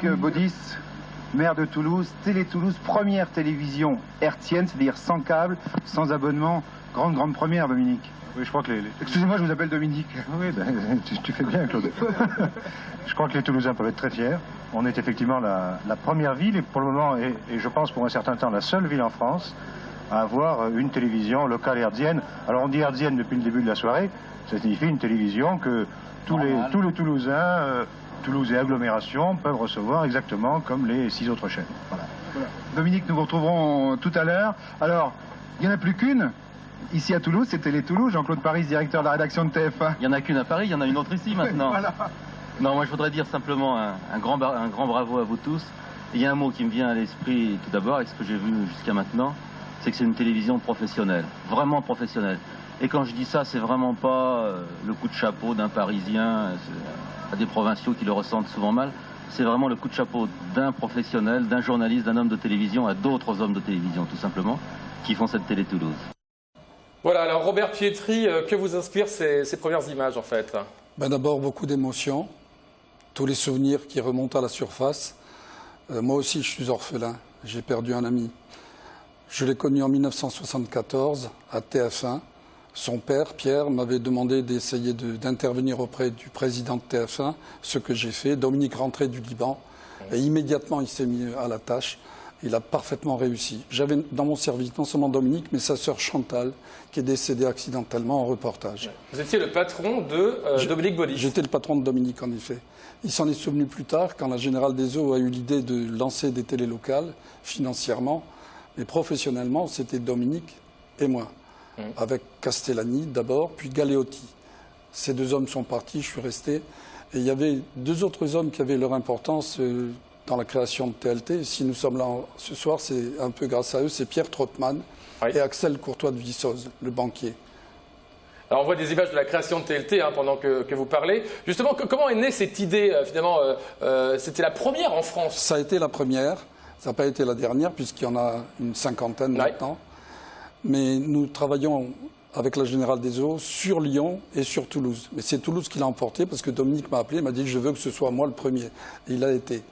Dominique Baudis, maire de Toulouse, Télé Toulouse, première télévision hertzienne, c'est-à-dire sans câble, sans abonnement. Grande première, Dominique. Oui, je crois que Excusez-moi, je vous appelle Dominique. Oui, ben, tu fais bien, Claude. Je crois que les Toulousains peuvent être très fiers. On est effectivement la première ville, et pour le moment, et je pense pour un certain temps, la seule ville en France à avoir une télévision locale hertzienne. Alors on dit hertzienne depuis le début de la soirée, ça signifie une télévision que tous les Toulousains, Toulouse et agglomération, peuvent recevoir exactement comme les 6 autres chaînes. Voilà. Dominique, nous vous retrouverons tout à l'heure. Alors, il n'y en a plus qu'une. Ici à Toulouse, c'est Télé Toulouse. Jean-Claude Paris, directeur de la rédaction de TF1. Il n'y en a qu'une à Paris, il y en a une autre ici maintenant. Voilà. Non, moi je voudrais dire simplement un grand bravo à vous tous. Il y a un mot qui me vient à l'esprit tout d'abord, avec ce que j'ai vu jusqu'à maintenant, c'est que c'est une télévision professionnelle, vraiment professionnelle. Et quand je dis ça, c'est vraiment pas le coup de chapeau d'un Parisien à des provinciaux qui le ressentent souvent mal. C'est vraiment le coup de chapeau d'un professionnel, d'un journaliste, d'un homme de télévision à d'autres hommes de télévision, tout simplement, qui font cette Télé Toulouse. Voilà, alors Robert Pietri, que vous inspirent ces premières images en fait? D'abord beaucoup d'émotions, tous les souvenirs qui remontent à la surface. Moi aussi je suis orphelin, j'ai perdu un ami. Je l'ai connu en 1974 à TF1. Son père, Pierre, m'avait demandé d'essayer d'intervenir auprès du président de TF1, ce que j'ai fait. Dominique rentrait du Liban et immédiatement il s'est mis à la tâche. Il a parfaitement réussi. J'avais dans mon service non seulement Dominique, mais sa sœur Chantal, qui est décédée accidentellement en reportage. Vous étiez le patron de Dominique Baudis. J'étais le patron de Dominique, en effet. Il s'en est souvenu plus tard, quand la Générale des Eaux a eu l'idée de lancer des télés locales, financièrement. Mais professionnellement, c'était Dominique et moi. Avec Castellani d'abord, puis Galeotti. Ces 2 hommes sont partis, je suis resté. Et il y avait 2 autres hommes qui avaient leur importance dans la création de TLT. Si nous sommes là ce soir, c'est un peu grâce à eux. C'est Pierre Trottmann et Axel Courtois de Vissoz, le banquier. Alors on voit des images de la création de TLT pendant que vous parlez. Justement, comment est née cette idée finalement c'était la première en France? Ça a été la première. Ça n'a pas été la dernière, puisqu'il y en a une 50aine maintenant. Mais nous travaillons avec la Générale des Eaux sur Lyon et sur Toulouse. Mais c'est Toulouse qui l'a emporté, parce que Dominique m'a appelé, m'a dit « je veux que ce soit moi le premier ». Et il a été.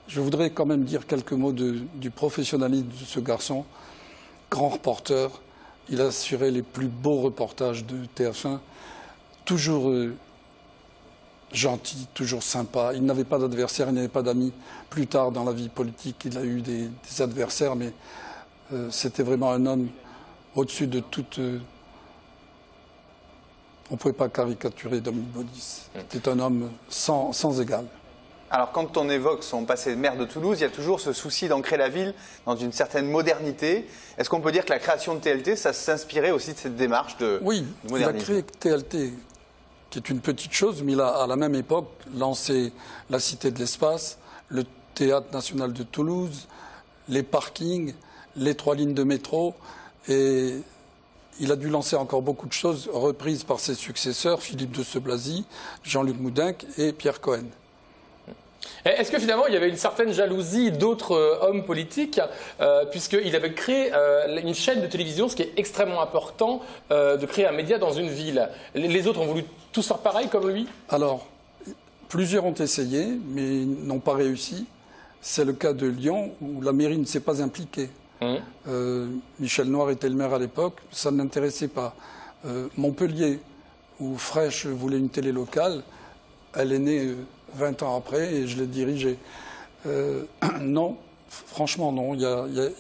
Je voudrais quand même dire quelques mots du professionnalisme de ce garçon. Grand reporter, il a assuré les plus beaux reportages de TF1, toujours gentil, toujours sympa. Il n'avait pas d'adversaire, il n'avait pas d'amis. Plus tard dans la vie politique, il a eu des adversaires, mais c'était vraiment un homme au-dessus de toute... on ne pouvait pas caricaturer Dominique Baudis. C'était un homme sans égal. Alors quand on évoque son passé de maire de Toulouse, il y a toujours ce souci d'ancrer la ville dans une certaine modernité. Est-ce qu'on peut dire que la création de TLT, ça s'inspirait aussi de cette démarche de modernisme? Il a créé TLT, qui est une petite chose, mais il a à la même époque lancé la Cité de l'Espace, le Théâtre National de Toulouse, les parkings, les 3 lignes de métro, et il a dû lancer encore beaucoup de choses reprises par ses successeurs, Philippe de Seblazy, Jean-Luc Moudenc et Pierre Cohen. Est-ce que finalement il y avait une certaine jalousie d'autres hommes politiques, puisqu'il avait créé une chaîne de télévision, ce qui est extrêmement important, de créer un média dans une ville. Les autres ont voulu tous faire pareil comme lui? Alors, plusieurs ont essayé, mais n'ont pas réussi. C'est le cas de Lyon, où la mairie ne s'est pas impliquée. Michel Noir était le maire à l'époque, ça ne l'intéressait pas. Montpellier, où Fraîche voulait une télé locale, elle est née 20 ans après et je l'ai dirigée. Non, franchement non, il n'y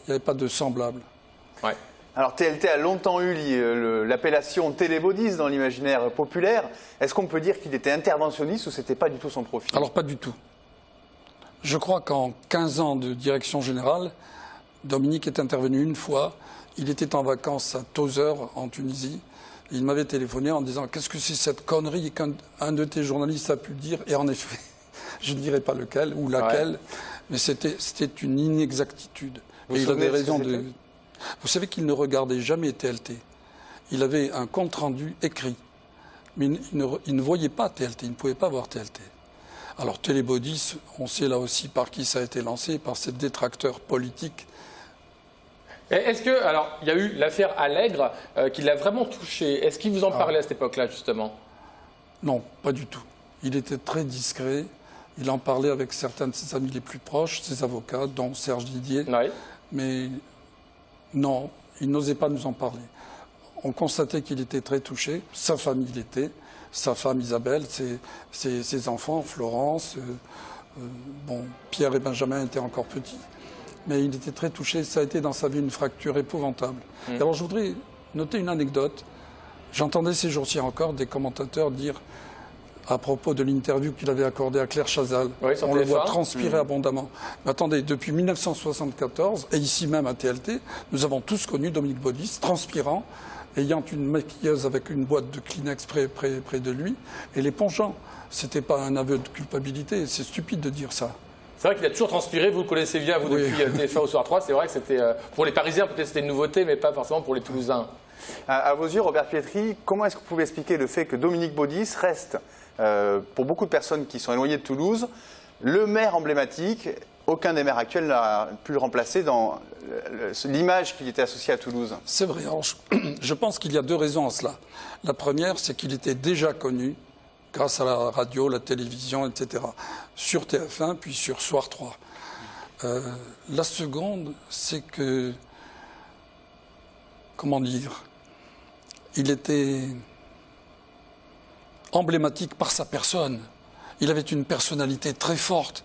avait pas de semblable. Ouais. Alors TLT a longtemps eu l'appellation Télé Baudis dans l'imaginaire populaire. Est-ce qu'on peut dire qu'il était interventionniste ou c'était pas du tout son profil? Alors pas du tout. Je crois qu'en 15 ans de direction générale, Dominique est intervenu une fois. Il était en vacances à Tozeur, en Tunisie. Il m'avait téléphoné en disant « Qu'est-ce que c'est cette connerie qu'un de tes journalistes a pu dire ?» Et en effet, je ne dirai pas lequel ou laquelle, mais c'était une inexactitude. Et il avait raison de... Vous savez qu'il ne regardait jamais TLT. Il avait un compte-rendu écrit. Mais il ne voyait pas TLT, il ne pouvait pas voir TLT. Alors Télé Baudis, on sait là aussi par qui ça a été lancé, par ces détracteurs politiques. Est-ce que, alors, il y a eu l'affaire Allègre qui l'a vraiment touché. Est-ce qu'il vous en parlait à cette époque-là, justement? Non, pas du tout. Il était très discret. Il en parlait avec certains de ses amis les plus proches, ses avocats, dont Serge Didier. Oui. Mais non, il n'osait pas nous en parler. On constatait qu'il était très touché. Sa famille l'était. Sa femme Isabelle, ses enfants, Florence. Pierre et Benjamin étaient encore petits. Mais il était très touché. Ça a été dans sa vie une fracture épouvantable. Et alors je voudrais noter une anecdote. J'entendais ces jours-ci encore des commentateurs dire, à propos de l'interview qu'il avait accordée à Claire Chazal, on le voit transpirer abondamment. Mais attendez, depuis 1974, et ici même à TLT, nous avons tous connu Dominique Baudis transpirant, ayant une maquilleuse avec une boîte de Kleenex près de lui, et l'épongeant. C'était pas un aveu de culpabilité, c'est stupide de dire ça. C'est vrai qu'il a toujours transpiré, vous le connaissez bien, vous, depuis TF1 au Soir 3. C'est vrai que c'était, pour les Parisiens, peut-être c'était une nouveauté, mais pas forcément pour les Toulousains. À vos yeux, Robert Pietri, comment est-ce que vous pouvez expliquer le fait que Dominique Baudis reste, pour beaucoup de personnes qui sont éloignées de Toulouse, le maire emblématique? Aucun des maires actuels n'a pu le remplacer dans l'image qui était associée à Toulouse. C'est vrai. Alors, je pense qu'il y a deux raisons à cela. La première, c'est qu'il était déjà connu grâce à la radio, la télévision, etc. Sur TF1, puis sur Soir 3. La seconde, c'est que, comment dire, il était emblématique par sa personne. Il avait une personnalité très forte.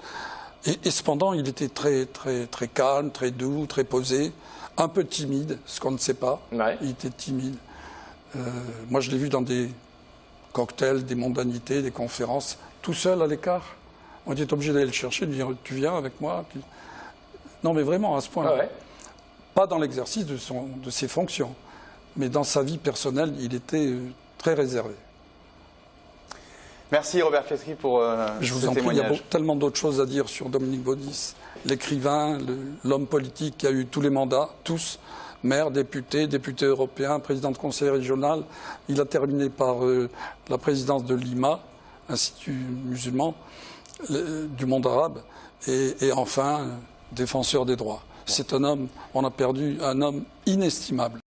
Et cependant, il était très calme, très doux, très posé, un peu timide, ce qu'on ne sait pas. Ouais. Il était timide. Moi, je l'ai vu dans des cocktails, des mondanités, des conférences, tout seul à l'écart. On était obligé d'aller le chercher, de dire « tu viens avec moi ?» Puis... Non, mais vraiment, à ce point-là. Ah ouais. Pas dans l'exercice de ses fonctions, mais dans sa vie personnelle, il était très réservé. Merci Robert Pietri pour Je vous en prie, il y a tellement d'autres choses à dire sur Dominique Baudis. L'écrivain, l'homme politique qui a eu tous les mandats, tous, maire, député européen, président de conseil régional. Il a terminé par la présidence de l'IMA, Institut musulman du monde arabe, et enfin, défenseur des droits. C'est un homme, on a perdu un homme inestimable.